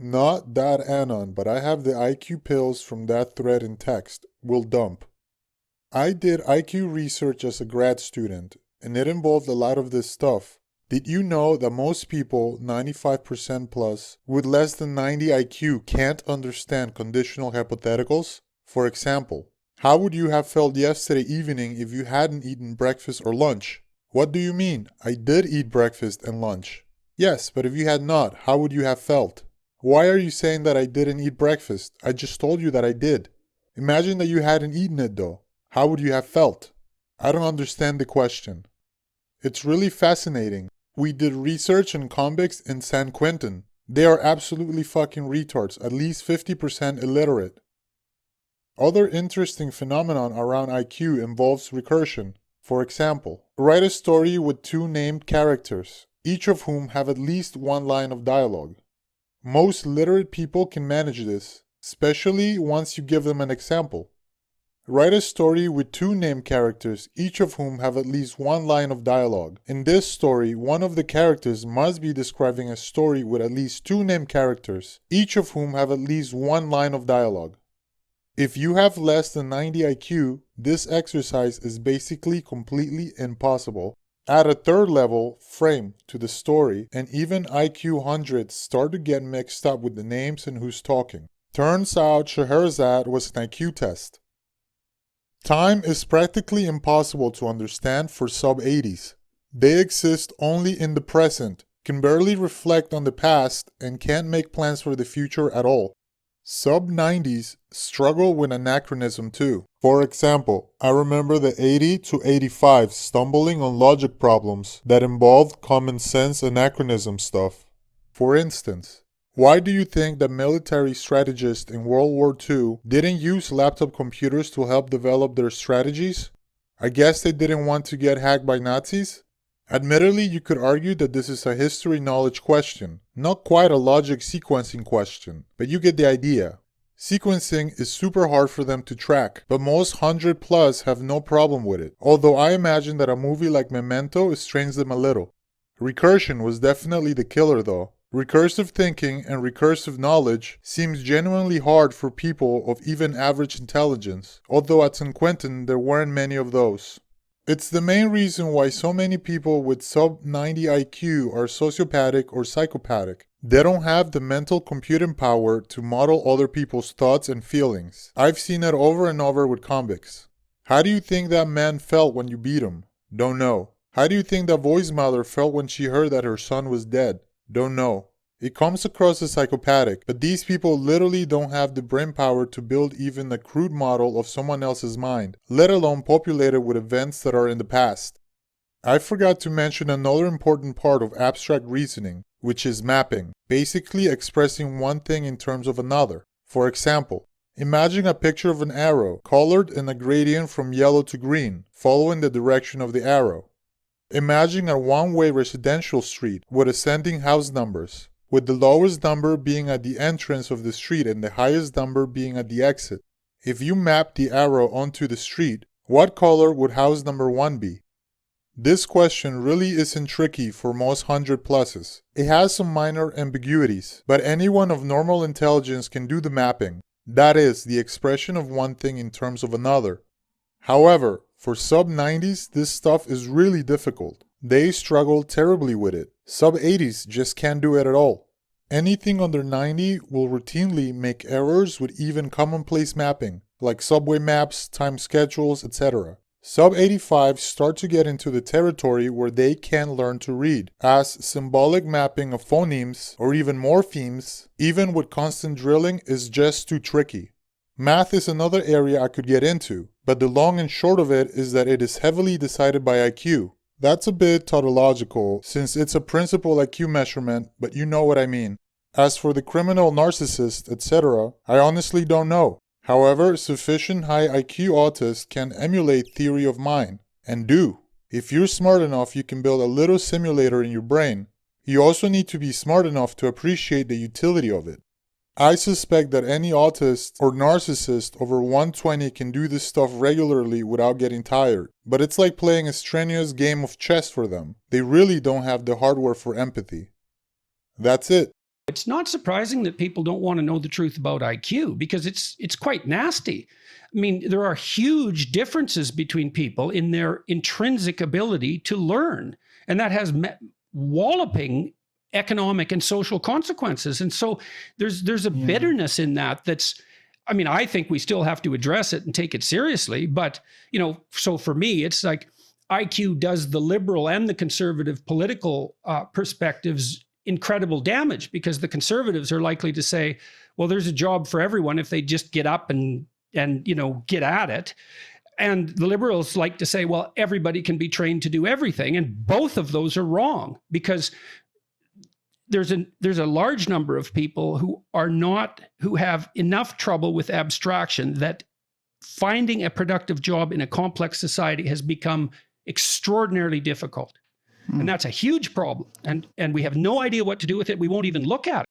Not that Anon, but I have the IQ pills from that thread in text. Will dump. I did IQ research as a grad student, and it involved a lot of this stuff. Did you know that most people, 95% plus, with less than 90 IQ can't understand conditional hypotheticals? For example, how would you have felt yesterday evening if you hadn't eaten breakfast or lunch? What do you mean? I did eat breakfast and lunch. Yes, but if you had not, how would you have felt? Why are you saying that I didn't eat breakfast? I just told you that I did. Imagine that you hadn't eaten it though. How would you have felt? I don't understand the question. It's really fascinating. We did research on convicts in San Quentin. They are absolutely fucking retards, at least 50% illiterate. Other interesting phenomenon around IQ involves recursion. For example, write a story with two named characters, each of whom have at least one line of dialogue. Most literate people can manage this, especially once you give them an example. Write a story with two named characters, each of whom have at least one line of dialogue. In this story, one of the characters must be describing a story with at least two named characters, each of whom have at least one line of dialogue. If you have less than 90 IQ, this exercise is basically completely impossible. Add a third level, frame, to the story, and even IQ hundreds start to get mixed up with the names and who's talking. Turns out Scheherazade was an IQ test. Time is practically impossible to understand for sub-80s. They exist only in the present, can barely reflect on the past, and can't make plans for the future at all. Sub-90s struggle with anachronism too. For example, I remember the 80 to 85 stumbling on logic problems that involved common sense anachronism stuff. For instance, why do you think that military strategists in World War II didn't use laptop computers to help develop their strategies? I guess they didn't want to get hacked by Nazis? Admittedly, you could argue that this is a history knowledge question, not quite a logic sequencing question, but you get the idea. Sequencing is super hard for them to track, but most 100 plus have no problem with it, although I imagine that a movie like Memento strains them a little. Recursion was definitely the killer though. Recursive thinking and recursive knowledge seems genuinely hard for people of even average intelligence, although at San Quentin there weren't many of those. It's the main reason why so many people with sub-90 IQ are sociopathic or psychopathic. They don't have the mental computing power to model other people's thoughts and feelings. I've seen it over and over with convicts. How do you think that man felt when you beat him? Don't know. How do you think that boy's mother felt when she heard that her son was dead? Don't know. It comes across as psychopathic, but these people literally don't have the brain power to build even a crude model of someone else's mind, let alone populate it with events that are in the past. I forgot to mention another important part of abstract reasoning, which is mapping, basically expressing one thing in terms of another. For example, imagine a picture of an arrow, colored in a gradient from yellow to green, following the direction of the arrow. Imagine a one-way residential street with ascending house numbers, with the lowest number being at the entrance of the street and the highest number being at the exit. If you map the arrow onto the street, what color would house number 1 be? This question really isn't tricky for most 100 pluses. It has some minor ambiguities, but anyone of normal intelligence can do the mapping. That is, the expression of one thing in terms of another. However, for sub-90s, this stuff is really difficult. They struggle terribly with it. Sub-80s just can't do it at all. Anything under 90 will routinely make errors with even commonplace mapping, like subway maps, time schedules, etc. Sub-85 start to get into the territory where they can learn to read, as symbolic mapping of phonemes, or even morphemes, even with constant drilling, is just too tricky. Math is another area I could get into, but the long and short of it is that it is heavily decided by IQ. That's a bit tautological, since it's a principal IQ measurement, but you know what I mean. As for the criminal narcissist, etc., I honestly don't know. However, sufficient high IQ autists can emulate theory of mind, and do. If you're smart enough, you can build a little simulator in your brain. You also need to be smart enough to appreciate the utility of it. I suspect that any autist or narcissist over 120 can do this stuff regularly without getting tired, but it's like playing a strenuous game of chess for them. They really don't have the hardware for empathy. That's it. It's not surprising that people don't want to know the truth about IQ because it's quite nasty. I mean, there are huge differences between people in their intrinsic ability to learn, and that has walloping economic and social consequences. And so there's a bitterness in that that's, I mean, I think we still have to address it and take it seriously. But, so for me, it's like IQ does the liberal and the conservative political perspectives incredible damage, because the conservatives are likely to say, well, there's a job for everyone if they just get up and get at it. And the liberals like to say, well, everybody can be trained to do everything. And both of those are wrong, because there's a large number of people who have enough trouble with abstraction that finding a productive job in a complex society has become extraordinarily difficult. And that's a huge problem. And we have no idea what to do with it. We won't even look at it.